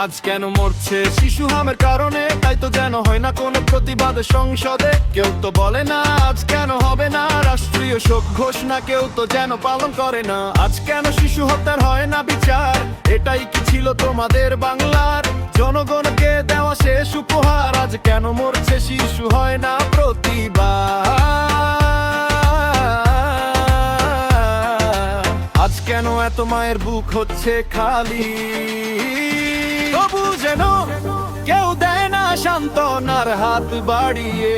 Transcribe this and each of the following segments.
আজ কেন মরছে শিশু হামের কারণে, তাই তো যেন হয় না কোনো প্রতিবাদ সংসদে। কেউ তো বলে না আজ কেন হবে না রাষ্ট্রীয় শোক ঘোষণা, কেউ তো যেন পালন করে না। আজ কেন শিশু হত্যার হয় না বিচার, এটাই কি ছিল তোমাদের বাংলার জনগণকে দেওয়া শেষ উপহার? আজ কেন মরছে শিশু হয় না প্রতিবাদ? আজ কেন এত মায়ের বুক হচ্ছে খালি, তবু যেন কেউ দেয় না সান্ত্বনার হাত বাড়িয়ে?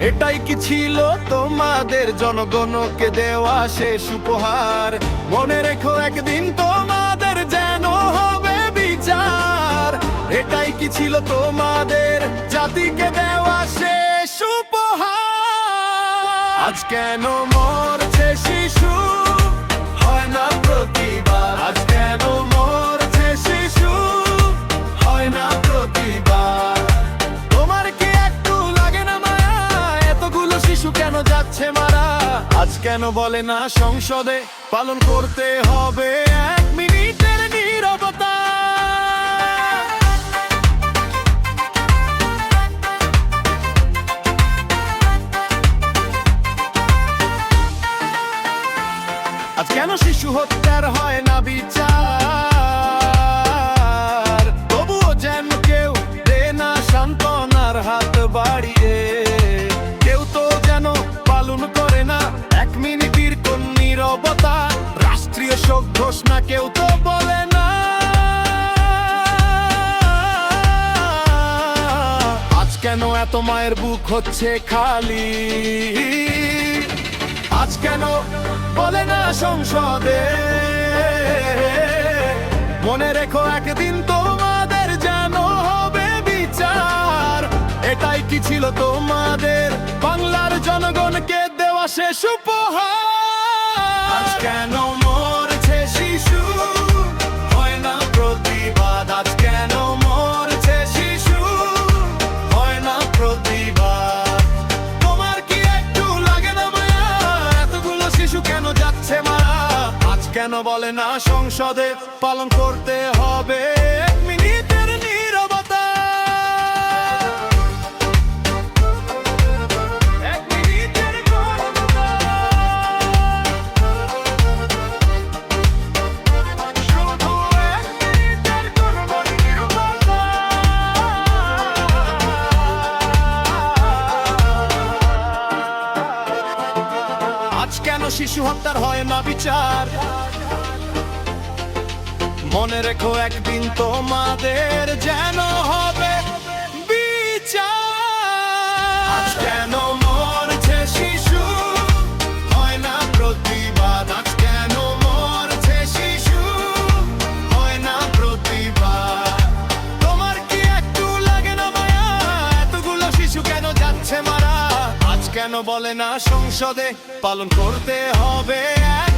এটাই কি ছিল তোমাদের জনগণকে দেওয়া শেষ উপহার? মনে রেখো একদিন তোমাদের যেন হবে বিচার। এটাই কি ছিল তোমাদের জাতিকে দেওয়া শেষ উপহার? আজ কেন মরছে শিশু হয় না প্রতিবাদ? আজ কেন মরছে শিশু হয় না প্রতিবাদ? তোমার কি একটু লাগে না মায়া, এতগুলো শিশু কেন যাচ্ছে মারা? আজ কেন বলে না সংসদে পালন করতে হবে 1 মিনিটের নীরবতা? আজ কেন শিশু হত্যার হয় না বিচার, তবুও যেন কেউ দেয় না সান্ত্বনার হাত বাড়িয়ে? কেউ তো যেন পালন করে না 1 মিনিটের কোন নীরবতা, রাষ্ট্রীয় শোক ঘোষণা কেউ তো বলে না। আজ কেন এত মায়ের বুক হচ্ছে খালি, আজ কেন বলে না সংসদে? মনে রেখো একদিন তোমাদের যেন হবে বিচার। এটাই কি ছিল তোমাদের বাংলার জনগণকে দেওয়া শেষ উপহার? আজ কেন মরছে শিশু হয় না প্রতিবাদ? আজ কেন মরছে শিশু হয় না প্রতিবাদ? তোমার কি একটু লাগে না মায়া, এতগুলো শিশু কেন যাচ্ছে মারা? আজ কেন বলে না সংসদে পালন করতে হবে 1 মিনিটের নীরবতা? 1 মিনিটের নীরবতা, শুধু 1 মিনিটের নীরবতা। আজ কেন শিশু হত্যার হয় না বিচার? মনে রেখো একদিন তোমাদের যেন হবে বিচার। আজ কেন মরছে শিশু হয় না প্রতিবাদ? আজ কেন মরছে শিশু হয় না প্রতিবাদ? তোমার কি একটু লাগে না মায়া, এতগুলো শিশু কেন যাচ্ছে মারা? আজ কেন বলে না সংসদে পালন করতে হবে 1